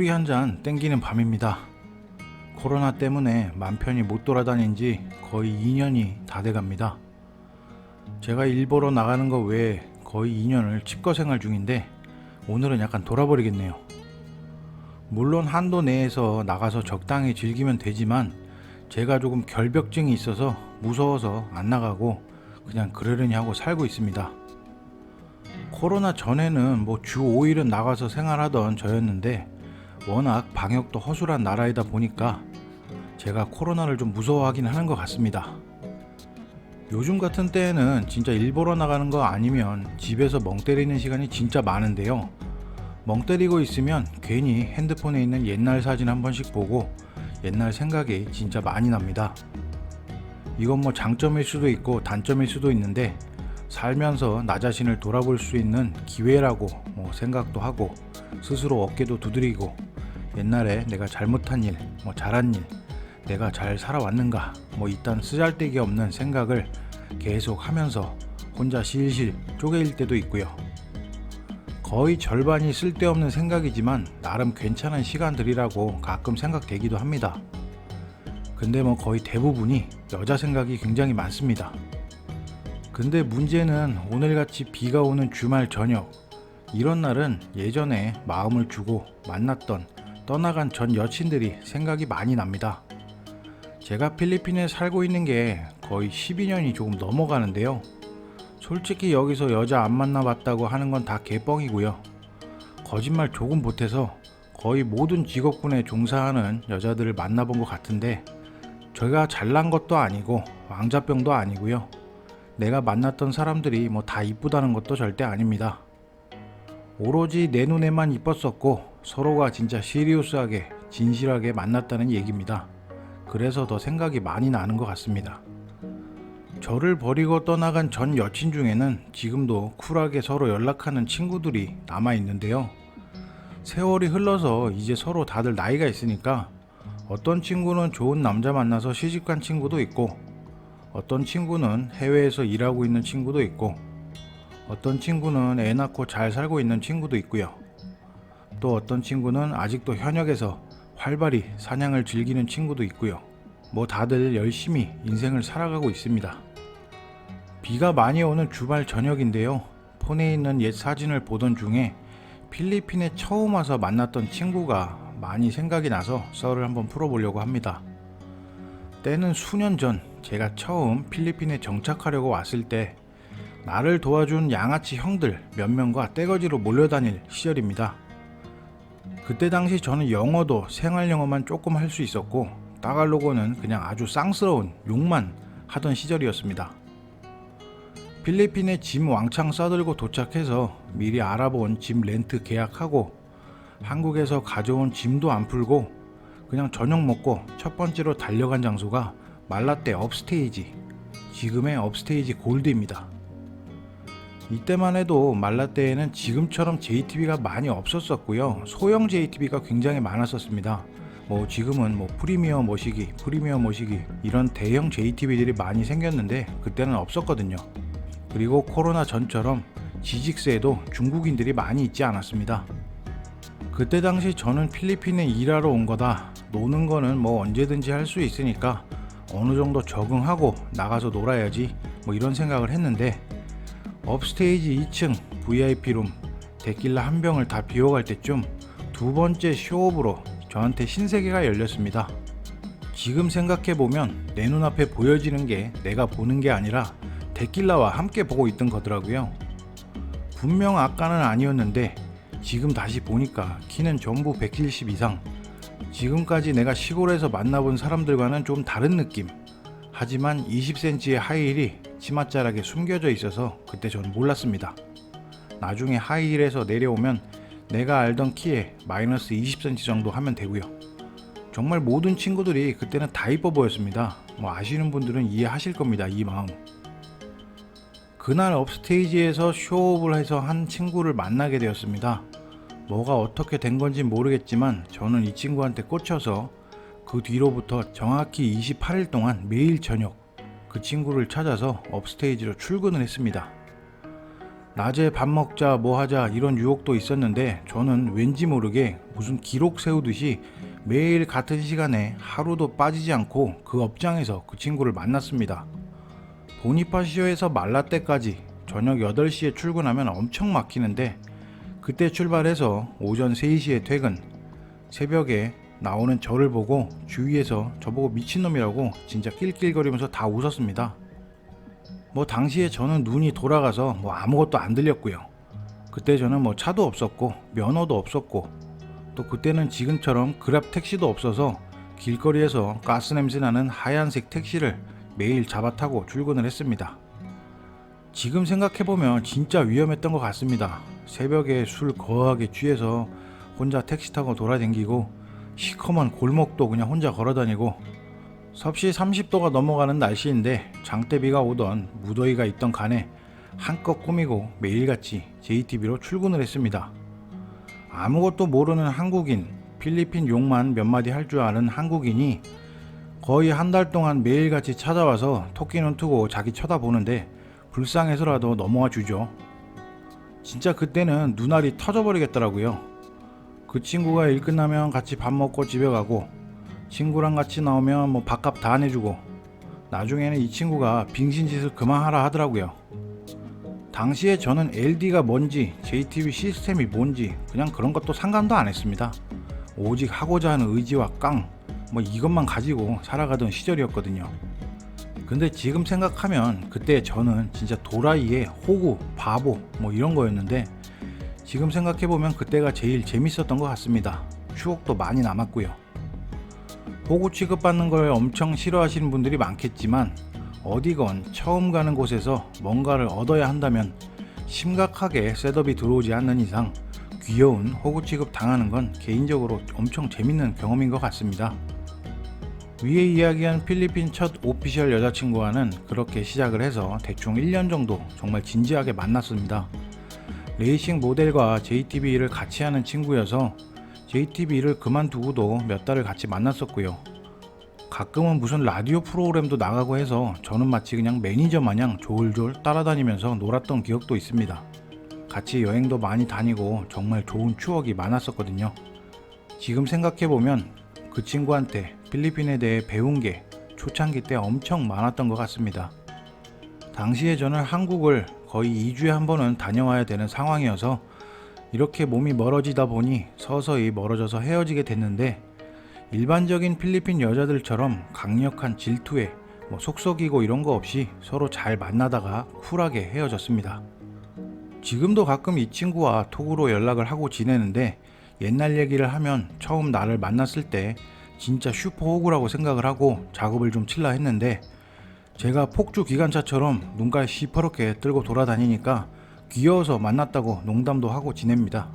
술이 한 잔 땡기는 밤입니다. 코로나 때문에 맘 편히 못 돌아다닌 지 거의 2년이 다 돼갑니다. 제가 일 보러 나가는 거 외에 거의 2년을 집거 생활 중인데 오늘은 약간 돌아버리겠네요. 물론 한도 내에서 나가서 적당히 즐기면 되지만 제가 조금 결벽증이 있어서 무서워서 안 나가고 그냥 그러려니 하고 살고 있습니다. 코로나 전에는 주 5일은 나가서 생활하던 저였는데 워낙 방역도 허술한 나라이다 보니까 제가 코로나를 좀 무서워하긴 하는 것 같습니다. 요즘 같은 때에는 진짜 일 보러 나가는 거 아니면 집에서 멍 때리는 시간이 진짜 많은데요. 멍 때리고 있으면 괜히 핸드폰에 있는 옛날 사진 한 번씩 보고 옛날 생각이 진짜 많이 납니다. 이건 장점일 수도 있고 단점일 수도 있는데 살면서 나 자신을 돌아볼 수 있는 기회라고 생각도 하고 스스로 어깨도 두드리고 옛날에 내가 잘못한 일, 잘한 일, 내가 잘 살아왔는가 이딴 쓰잘데기 없는 생각을 계속 하면서 혼자 실실 쪼개일 때도 있고요. 거의 절반이 쓸데없는 생각이지만 나름 괜찮은 시간들이라고 가끔 생각되기도 합니다. 근데 거의 대부분이 여자 생각이 굉장히 많습니다. 근데 문제는 오늘같이 비가 오는 주말 저녁, 이런 날은 예전에 마음을 주고 만났던 떠나간 전 여친들이 생각이 많이 납니다. 제가 필리핀에 살고 있는 게 거의 12년이 조금 넘어가는데요. 솔직히 여기서 여자 안 만나봤다고 하는 건 다 개뻥이고요. 거짓말 조금 보태서 거의 모든 직업군에 종사하는 여자들을 만나본 것 같은데 제가 잘난 것도 아니고 왕자병도 아니고요. 내가 만났던 사람들이 다 이쁘다는 것도 절대 아닙니다. 오로지 내 눈에만 이뻤었고 서로가 진짜 시리우스하게 진실하게 만났다는 얘기입니다. 그래서 더 생각이 많이 나는 것 같습니다. 저를 버리고 떠나간 전 여친 중에는 지금도 쿨하게 서로 연락하는 친구들이 남아있는데요. 세월이 흘러서 이제 서로 다들 나이가 있으니까 어떤 친구는 좋은 남자 만나서 시집간 친구도 있고 어떤 친구는 해외에서 일하고 있는 친구도 있고 어떤 친구는 애 낳고 잘 살고 있는 친구도 있고요. 또 어떤 친구는 아직도 현역에서 활발히 사냥을 즐기는 친구도 있고요. 다들 열심히 인생을 살아가고 있습니다. 비가 많이 오는 주말 저녁인데요. 폰에 있는 옛 사진을 보던 중에 필리핀에 처음 와서 만났던 친구가 많이 생각이 나서 썰을 한번 풀어보려고 합니다. 때는 수년 전 제가 처음 필리핀에 정착하려고 왔을 때 나를 도와준 양아치 형들 몇 명과 떼거지로 몰려다닐 시절입니다. 그때 당시 저는 영어도 생활영어만 조금 할 수 있었고 따갈로그는 그냥 아주 쌍스러운 욕만 하던 시절이었습니다. 필리핀에 짐 왕창 싸들고 도착해서 미리 알아본 짐 렌트 계약하고 한국에서 가져온 짐도 안 풀고 그냥 저녁 먹고 첫 번째로 달려간 장소가 말라떼 업스테이지, 지금의 업스테이지 골드입니다. 이때만 해도 말라떼에는 지금처럼 JTB가 많이 없었었고요. 소형 JTB가 굉장히 많았었습니다. 지금은 프리미어 모시기 이런 대형 JTB들이 많이 생겼는데 그때는 없었거든요. 그리고 코로나 전처럼 지직세에도 중국인들이 많이 있지 않았습니다. 그때 당시 저는 필리핀에 일하러 온 거다, 노는 거는 언제든지 할 수 있으니까 어느 정도 적응하고 나가서 놀아야지 이런 생각을 했는데 업스테이지 2층 VIP룸 데킬라 한 병을 다 비워갈 때쯤 두 번째 쇼업으로 저한테 신세계가 열렸습니다. 지금 생각해보면 내 눈앞에 보여지는 게 내가 보는 게 아니라 데킬라와 함께 보고 있던 거더라고요. 분명 아까는 아니었는데 지금 다시 보니까 키는 전부 170 이상, 지금까지 내가 시골에서 만나본 사람들과는 좀 다른 느낌. 하지만 20cm의 하이힐이 치맛자락에 숨겨져 있어서 그때 저는 몰랐습니다. 나중에 하이힐에서 내려오면 내가 알던 키에 마이너스 20cm 정도 하면 되고요. 정말 모든 친구들이 그때는 다 이뻐 보였습니다. 아시는 분들은 이해하실 겁니다, 이 마음. 그날 업스테이지에서 쇼업을 해서 한 친구를 만나게 되었습니다. 뭐가 어떻게 된 건지 모르겠지만 저는 이 친구한테 꽂혀서 그 뒤로부터 정확히 28일 동안 매일 저녁 그 친구를 찾아서 업스테이지로 출근을 했습니다. 낮에 밥 먹자 뭐 하자 이런 유혹도 있었는데 저는 왠지 모르게 무슨 기록 세우듯이 매일 같은 시간에 하루도 빠지지 않고 그 업장에서 그 친구를 만났습니다. 보니파시오에서 말라떼까지 저녁 8시에 출근하면 엄청 막히는데 그때 출발해서 오전 3시에 퇴근, 새벽에 나오는 저를 보고 주위에서 저보고 미친놈이라고 진짜 낄낄거리면서 다 웃었습니다. 뭐 당시에 저는 눈이 돌아가서 뭐 아무것도 안 들렸고요. 그때 저는 뭐 차도 없었고 면허도 없었고 또 그때는 지금처럼 그랩 택시도 없어서 길거리에서 가스 냄새 나는 하얀색 택시를 매일 잡아 타고 출근을 했습니다. 지금 생각해보면 진짜 위험했던 것 같습니다. 새벽에 술 거하게 취해서 혼자 택시 타고 돌아다니고 시커먼 골목도 그냥 혼자 걸어다니고 섭씨 30도가 넘어가는 날씨인데 장대비가 오던 무더위가 있던 간에 한껏 꾸미고 매일같이 JTB로 출근을 했습니다. 아무것도 모르는 한국인, 필리핀 욕만 몇 마디 할 줄 아는 한국인이 거의 한 달 동안 매일같이 찾아와서 토끼눈 트고 자기 쳐다보는데 불쌍해서라도 넘어와 주죠. 진짜 그때는 눈알이 터져버리겠더라고요. 그 친구가 일 끝나면 같이 밥 먹고 집에 가고 친구랑 같이 나오면 뭐 밥값 다 내주고 나중에는 이 친구가 빙신짓을 그만하라 하더라고요. 당시에 저는 LD가 뭔지 JTB 시스템이 뭔지 그냥 그런 것도 상관도 안 했습니다. 오직 하고자 하는 의지와 깡 뭐 이것만 가지고 살아가던 시절이었거든요. 근데 지금 생각하면 그때 저는 진짜 도라이에 호구, 바보 뭐 이런 거였는데 지금 생각해보면 그때가 제일 재밌었던 것 같습니다. 추억도 많이 남았고요. 호구 취급받는 걸 엄청 싫어하시는 분들이 많겠지만 어디건 처음 가는 곳에서 뭔가를 얻어야 한다면 심각하게 셋업이 들어오지 않는 이상 귀여운 호구 취급 당하는 건 개인적으로 엄청 재밌는 경험인 것 같습니다. 위에 이야기한 필리핀 첫 오피셜 여자친구와는 그렇게 시작을 해서 대충 1년 정도 정말 진지하게 만났습니다. 레이싱 모델과 JTB 일을 같이 하는 친구여서 JTB 일을 그만두고도 몇 달을 같이 만났었고요. 가끔은 무슨 라디오 프로그램도 나가고 해서 저는 마치 그냥 매니저 마냥 졸졸 따라다니면서 놀았던 기억도 있습니다. 같이 여행도 많이 다니고 정말 좋은 추억이 많았었거든요. 지금 생각해보면 그 친구한테 필리핀에 대해 배운 게 초창기 때 엄청 많았던 것 같습니다. 당시에 저는 한국을 거의 2주에 한 번은 다녀와야 되는 상황이어서 이렇게 몸이 멀어지다 보니 서서히 멀어져서 헤어지게 됐는데 일반적인 필리핀 여자들처럼 강력한 질투에 뭐 속썩이고 이런 거 없이 서로 잘 만나다가 쿨하게 헤어졌습니다. 지금도 가끔 이 친구와 톡으로 연락을 하고 지내는데 옛날 얘기를 하면 처음 나를 만났을 때 진짜 슈퍼 호구라고 생각을 하고 작업을 좀 칠라 했는데 제가 폭주 기관차처럼 눈깔 시퍼렇게 들고 돌아다니니까 귀여워서 만났다고 농담도 하고 지냅니다.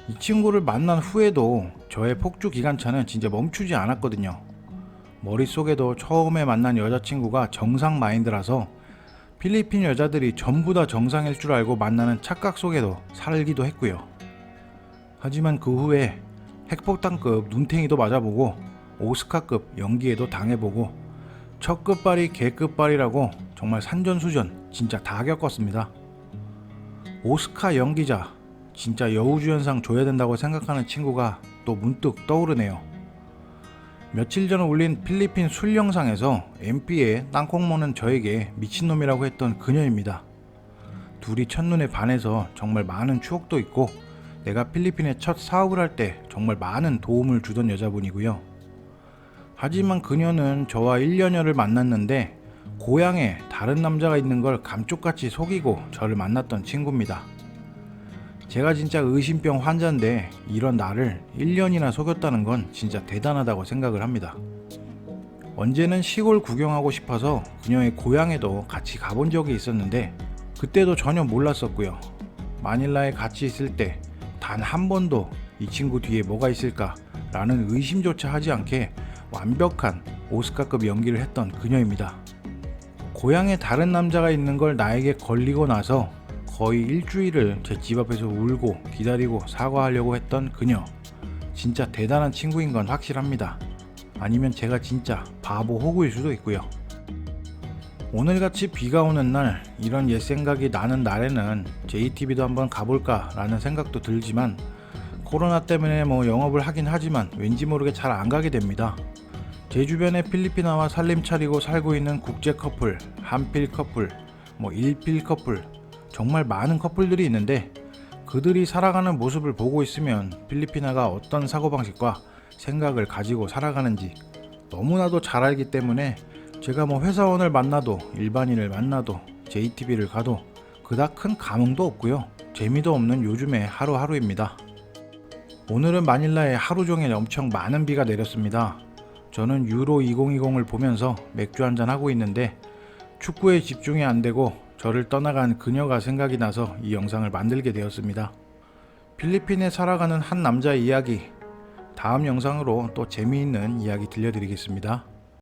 이 친구를 만난 후에도 저의 폭주 기관차는 진짜 멈추지 않았거든요. 머릿속에도 처음에 만난 여자친구가 정상 마인드라서 필리핀 여자들이 전부 다 정상일 줄 알고 만나는 착각 속에도 살기도 했고요. 하지만 그 후에 핵폭탄급 눈탱이도 맞아보고 오스카급 연기에도 당해보고 첫 끝발이 개끝발이라고 정말 산전수전 진짜 다 겪었습니다. 오스카 연기자 진짜 여우주연상 줘야 된다고 생각하는 친구가 또 문득 떠오르네요. 며칠 전 올린 필리핀 술 영상에서 MP에 땅콩 먹는 저에게 미친놈이라고 했던 그녀입니다. 둘이 첫눈에 반해서 정말 많은 추억도 있고 내가 필리핀에 첫 사업을 할 때 정말 많은 도움을 주던 여자분이고요. 하지만 그녀는 저와 1년여를 만났는데 고향에 다른 남자가 있는 걸 감쪽같이 속이고 저를 만났던 친구입니다. 제가 진짜 의심병 환자인데 이런 나를 1년이나 속였다는 건 진짜 대단하다고 생각을 합니다. 언제는 시골 구경하고 싶어서 그녀의 고향에도 같이 가본 적이 있었는데 그때도 전혀 몰랐었고요. 마닐라에 같이 있을 때 단 한 번도 이 친구 뒤에 뭐가 있을까 라는 의심조차 하지 않게 완벽한 오스카급 연기를 했던 그녀입니다. 고향에 다른 남자가 있는 걸 나에게 걸리고 나서 거의 일주일을 제 집 앞에서 울고 기다리고 사과하려고 했던 그녀. 진짜 대단한 친구인 건 확실합니다. 아니면 제가 진짜 바보 호구일 수도 있고요. 오늘같이 비가 오는 날, 이런 옛 생각이 나는 날에는 JTB도 한번 가볼까 라는 생각도 들지만 코로나 때문에 영업을 하긴 하지만 왠지 모르게 잘 안 가게 됩니다. 제 주변에 필리핀아와 살림 차리고 살고 있는 국제 커플, 한필 커플, 일필 커플, 정말 많은 커플들이 있는데 그들이 살아가는 모습을 보고 있으면 필리핀아가 어떤 사고방식과 생각을 가지고 살아가는지 너무나도 잘 알기 때문에 제가 회사원을 만나도 일반인을 만나도 JTB를 가도 그닥 큰 감흥도 없고요. 재미도 없는 요즘의 하루하루입니다. 오늘은 마닐라에 하루 종일 엄청 많은 비가 내렸습니다. 저는 유로 2020을 보면서 맥주 한잔 하고 있는데 축구에 집중이 안 되고 저를 떠나간 그녀가 생각이 나서 이 영상을 만들게 되었습니다. 필리핀에 살아가는 한 남자의 이야기, 다음 영상으로 또 재미있는 이야기 들려드리겠습니다.